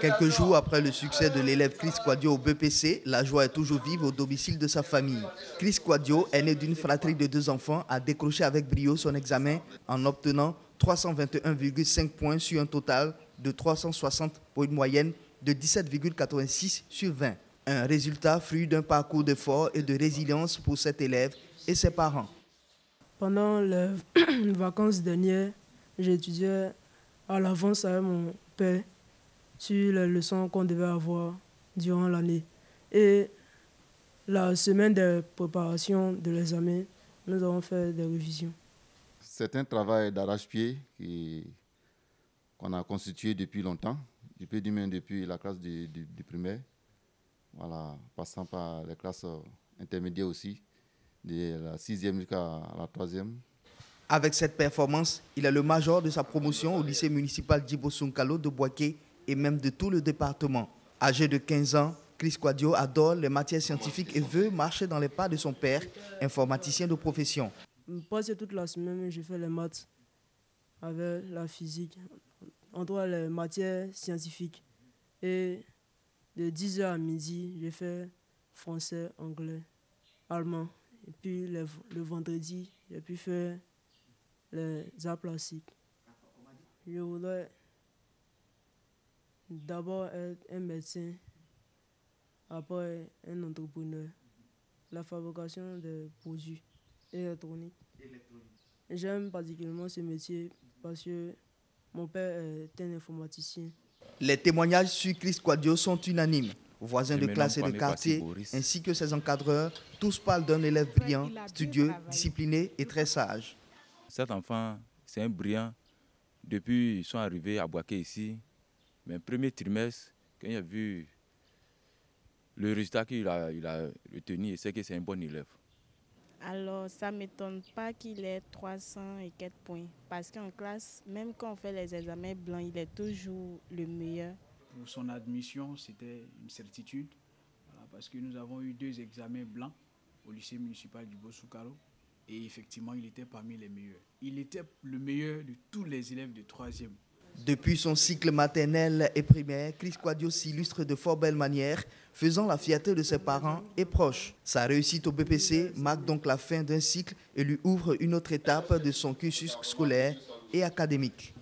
Quelques jours après le succès de l'élève Chris Quadio au BPC, la joie est toujours vive au domicile de sa famille. Chris Quadio, aîné d'une fratrie de 2 enfants, a décroché avec brio son examen en obtenant 321,5 points sur un total de 360 pour une moyenne de 17,86 sur 20. Un résultat fruit d'un parcours d'effort et de résilience pour cet élève et ses parents. Pendant les vacances dernières, j'étudiais à l'avance avec mon père sur les leçons qu'on devait avoir durant l'année. Et la semaine de préparation de l'examen, nous avons fait des révisions. C'est un travail d'arrache-pied qu'on a constitué depuis longtemps. Je peux dire même depuis la classe du primaire, voilà, passant par les classes intermédiaires aussi, de la 6e jusqu'à la 3e. Avec cette performance, il est le major de sa promotion au lycée municipal Djibo Sounkalo de Boaké et même de tout le département. Âgé de 15 ans, Chris Quadio adore les matières scientifiques et veut marcher dans les pas de son père, informaticien de profession. Presque toute la semaine, je fais les maths avec la physique, entre les matières scientifiques. Et de 10h à midi, je fais français, anglais, allemand. Et puis le vendredi, j'ai pu faire les arts plastiques. Je voudrais d'abord être un médecin, après un entrepreneur, la fabrication de produits électroniques. J'aime particulièrement ce métier parce que mon père est un informaticien. Les témoignages sur Chris Quadio sont unanimes. Voisins de classe et de quartier, ainsi que ses encadreurs, tous parlent d'un élève brillant, studieux, discipliné et très sage. Cet enfant, c'est un brillant. Depuis qu'ils sont arrivés à Boaké ici, mais premier trimestre, quand il a vu le résultat qu'il a retenu, c'est que c'est un bon élève. Alors, ça ne m'étonne pas qu'il ait 300 et quelques points. Parce qu'en classe, même quand on fait les examens blancs, il est toujours le meilleur. Pour son admission, c'était une certitude. Parce que nous avons eu 2 examens blancs au lycée municipal du Bosoukaro. Et effectivement, il était parmi les meilleurs. Il était le meilleur de tous les élèves de 3e. Depuis son cycle maternel et primaire, Chris Quadio s'illustre de fort belle manière, faisant la fierté de ses parents et proches. Sa réussite au BPC marque donc la fin d'un cycle et lui ouvre une autre étape de son cursus scolaire et académique.